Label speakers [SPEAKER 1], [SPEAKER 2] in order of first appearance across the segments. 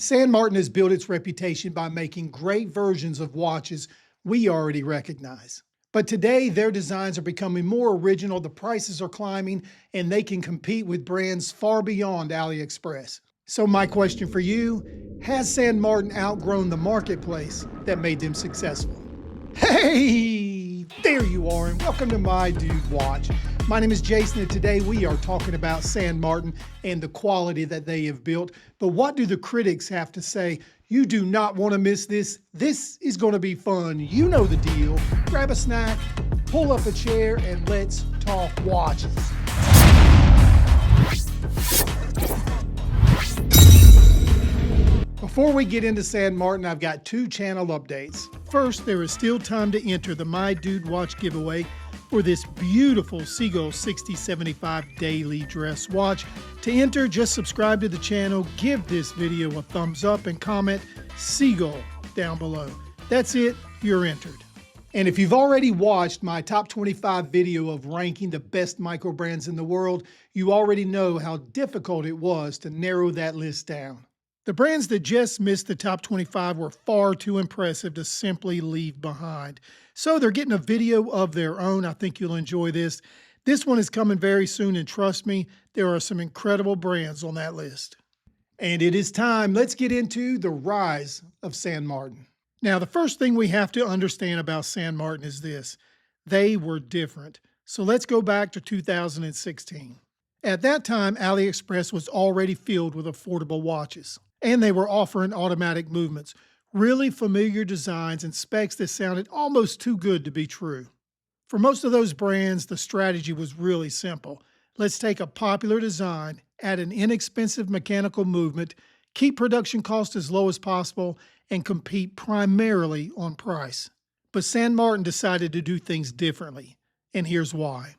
[SPEAKER 1] San Martin has built its reputation by making great versions of watches we already recognize. But today, their designs are becoming more original, the prices are climbing, and they can compete with brands far beyond AliExpress. So my question for you, has San Martin outgrown the marketplace that made them successful? Hey, there you are, and welcome to My Dude Watch. My name is Jason, and today we are talking about San Martin and the quality that they have built. But what do the critics have to say? You do not want to miss this. This is going to be fun. You know the deal. Grab a snack, pull up a chair, and let's talk watches. Before we get into San Martin, I've got two channel updates. First, there is still time to enter the My Dude Watch giveaway for this beautiful Seagull 6075 daily dress watch. To enter, just subscribe to the channel, give this video a thumbs up, and comment Seagull down below. That's it, you're entered. And if you've already watched my top 25 video of ranking the best micro brands in the world, you already know how difficult it was to narrow that list down. The brands that just missed the top 25 were far too impressive to simply leave behind. So they're getting a video of their own. I think you'll enjoy this. This one is coming very soon, and trust me, there are some incredible brands on that list. And it is time. Let's get into the rise of San Martin. Now, the first thing we have to understand about San Martin is this. They were different. So let's go back to 2016. At that time, AliExpress was already filled with affordable watches. And they were offering automatic movements, really familiar designs and specs that sounded almost too good to be true. For most of those brands, the strategy was really simple. Let's take a popular design, add an inexpensive mechanical movement, keep production costs as low as possible, and compete primarily on price. But San Martin decided to do things differently, and here's why.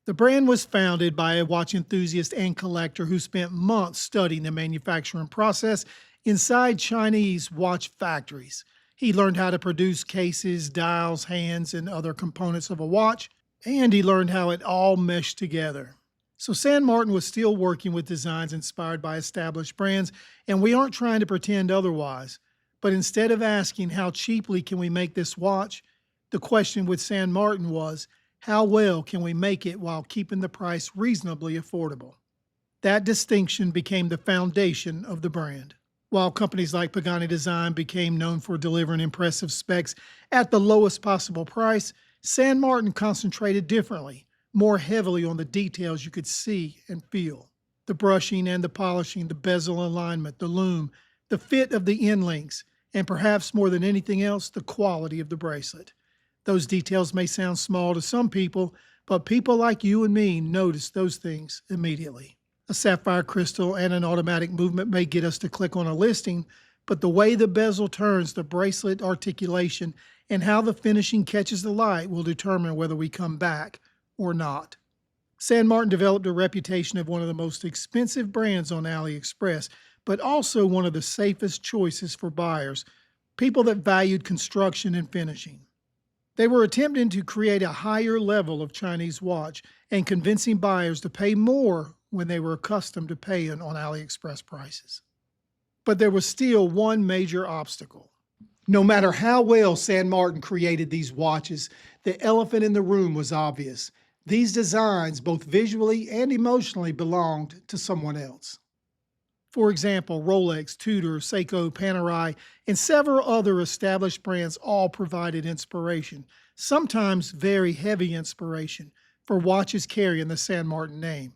[SPEAKER 1] The brand was founded by a watch enthusiast and collector who spent months studying the manufacturing process inside Chinese watch factories. He learned how to produce cases, dials, hands, and other components of a watch, and he learned how it all meshed together. So San Martin was still working with designs inspired by established brands, and we aren't trying to pretend otherwise. But instead of asking how cheaply can we make this watch, the question with San Martin was, how well can we make it while keeping the price reasonably affordable? That distinction became the foundation of the brand. While companies like Pagani Design became known for delivering impressive specs at the lowest possible price, San Martin concentrated differently, more heavily on the details you could see and feel. The brushing and the polishing, the bezel alignment, the lume, the fit of the end links, and perhaps more than anything else, the quality of the bracelet. Those details may sound small to some people, but people like you and me notice those things immediately. A sapphire crystal and an automatic movement may get us to click on a listing, but the way the bezel turns, the bracelet articulation, and how the finishing catches the light will determine whether we come back or not. San Martin developed a reputation of one of the most expensive brands on AliExpress, but also one of the safest choices for buyers, people that valued construction and finishing. They were attempting to create a higher level of Chinese watch and convincing buyers to pay more when they were accustomed to paying on AliExpress prices. But there was still one major obstacle. No matter how well San Martin created these watches, the elephant in the room was obvious. These designs, both visually and emotionally, belonged to someone else. For example, Rolex, Tudor, Seiko, Panerai, and several other established brands all provided inspiration, sometimes very heavy inspiration, for watches carrying the San Martin name.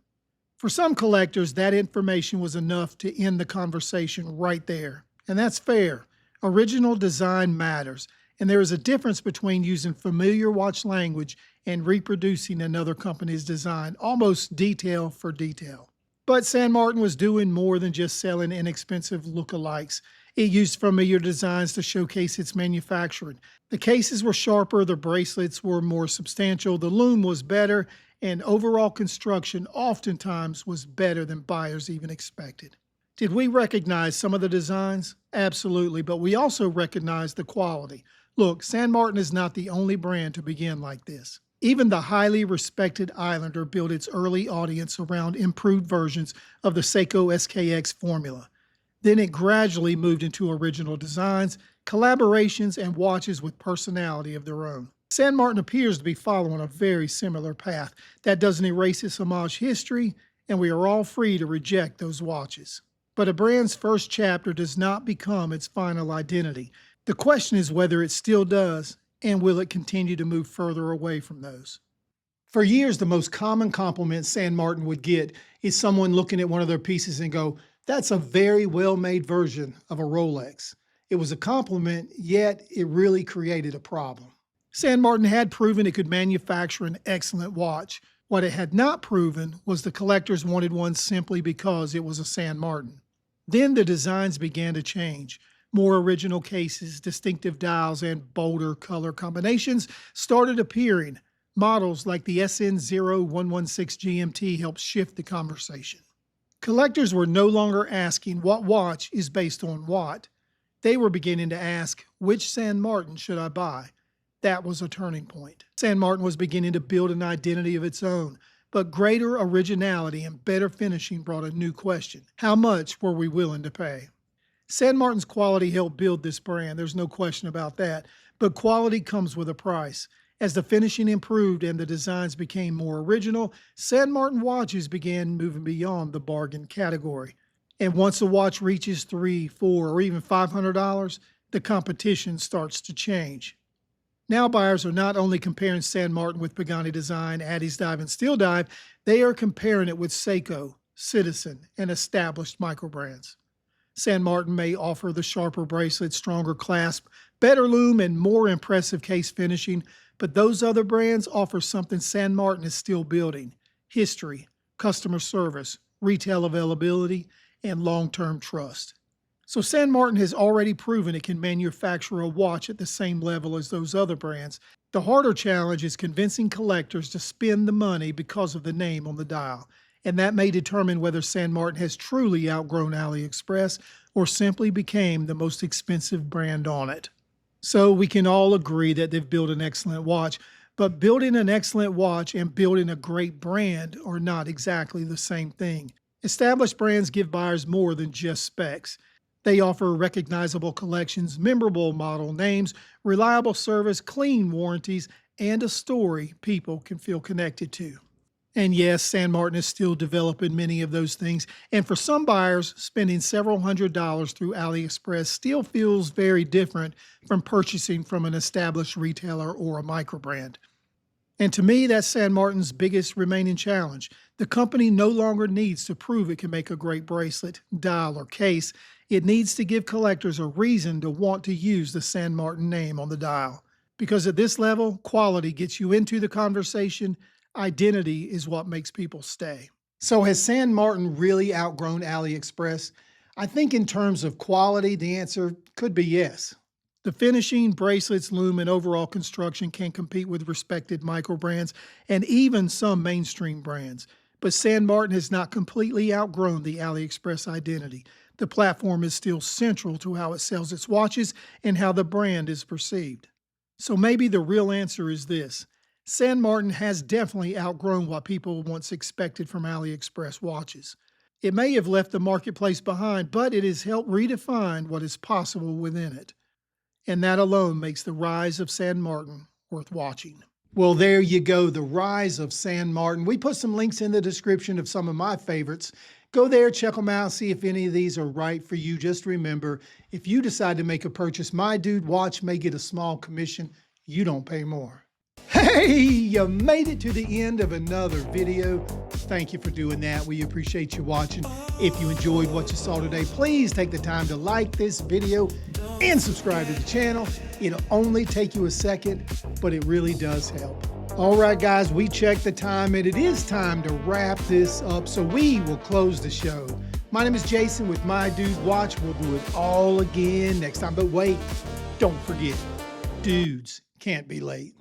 [SPEAKER 1] For some collectors, that information was enough to end the conversation right there. And that's fair. Original design matters, and there is a difference between using familiar watch language and reproducing another company's design, almost detail for detail. But San Martin was doing more than just selling inexpensive lookalikes. It used familiar designs to showcase its manufacturing. The cases were sharper, the bracelets were more substantial, the lume was better, and overall construction oftentimes was better than buyers even expected. Did we recognize some of the designs? Absolutely, but we also recognized the quality. Look, San Martin is not the only brand to begin like this. Even the highly respected Islander built its early audience around improved versions of the Seiko SKX formula. Then it gradually moved into original designs, collaborations, and watches with personality of their own. San Martin appears to be following a very similar path. That doesn't erase its homage history, and we are all free to reject those watches. But a brand's first chapter does not become its final identity. The question is whether it still does, and will it continue to move further away from those. For years, the most common compliment San Martin would get is someone looking at one of their pieces and go, "That's a very well-made version of a Rolex." It was a compliment, yet it really created a problem. San Martin had proven it could manufacture an excellent watch. What it had not proven was the collectors wanted one simply because it was a San Martin. Then the designs began to change. More original cases, distinctive dials, and bolder color combinations started appearing. Models like the SN0116 GMT helped shift the conversation. Collectors were no longer asking what watch is based on what. They were beginning to ask, which San Martin should I buy? That was a turning point. San Martin was beginning to build an identity of its own, but greater originality and better finishing brought a new question. How much were we willing to pay? San Martin's quality helped build this brand, there's no question about that, but quality comes with a price. As the finishing improved and the designs became more original, San Martin watches began moving beyond the bargain category. And once a watch reaches $300, $400, or even $500, the competition starts to change. Now buyers are not only comparing San Martin with Pagani Design, Addy's Dive, and Steel Dive, they are comparing it with Seiko, Citizen, and established micro brands. San Martin may offer the sharper bracelet, stronger clasp, better lume, and more impressive case finishing, but those other brands offer something San Martin is still building: history, customer service, retail availability, and long-term trust. So San Martin has already proven it can manufacture a watch at the same level as those other brands. The harder challenge is convincing collectors to spend the money because of the name on the dial, and that may determine whether San Martin has truly outgrown AliExpress or simply became the most expensive brand on it. So we can all agree that they've built an excellent watch, but building an excellent watch and building a great brand are not exactly the same thing. Established brands give buyers more than just specs. They offer recognizable collections, memorable model names, reliable service, clean warranties, and a story people can feel connected to. And yes, San Martin is still developing many of those things, and for some buyers, spending several $100s through AliExpress still feels very different from purchasing from an established retailer or a micro brand. And to me, that's San Martin's biggest remaining challenge. The company no longer needs to prove it can make a great bracelet, dial, or case. It needs to give collectors a reason to want to use the San Martin name on the dial. Because at this level, quality gets you into the conversation. Identity is what makes people stay. So has San Martin really outgrown AliExpress? I think in terms of quality, the answer could be yes. The finishing, bracelets, lume, and overall construction can compete with respected micro brands and even some mainstream brands. But San Martin has not completely outgrown the AliExpress identity. The platform is still central to how it sells its watches and how the brand is perceived. So maybe the real answer is this: San Martin has definitely outgrown what people once expected from AliExpress watches. It may have left the marketplace behind, but it has helped redefine what is possible within it. And that alone makes the rise of San Martin worth watching. Well, there you go, the rise of San Martin. We put some links in the description of some of my favorites. Go there, check them out, see if any of these are right for you. Just remember, if you decide to make a purchase, My Dude Watch may get a small commission. You don't pay more. Hey, you made it to the end of another video. Thank you for doing that. We appreciate you watching. If you enjoyed what you saw today, please take the time to like this video and subscribe to the channel. It'll only take you a second, but it really does help. All right, guys, we checked the time, and it is time to wrap this up, so we will close the show. My name is Jason with My Dude Watch. We'll do it all again next time, but wait, don't forget, dudes can't be late.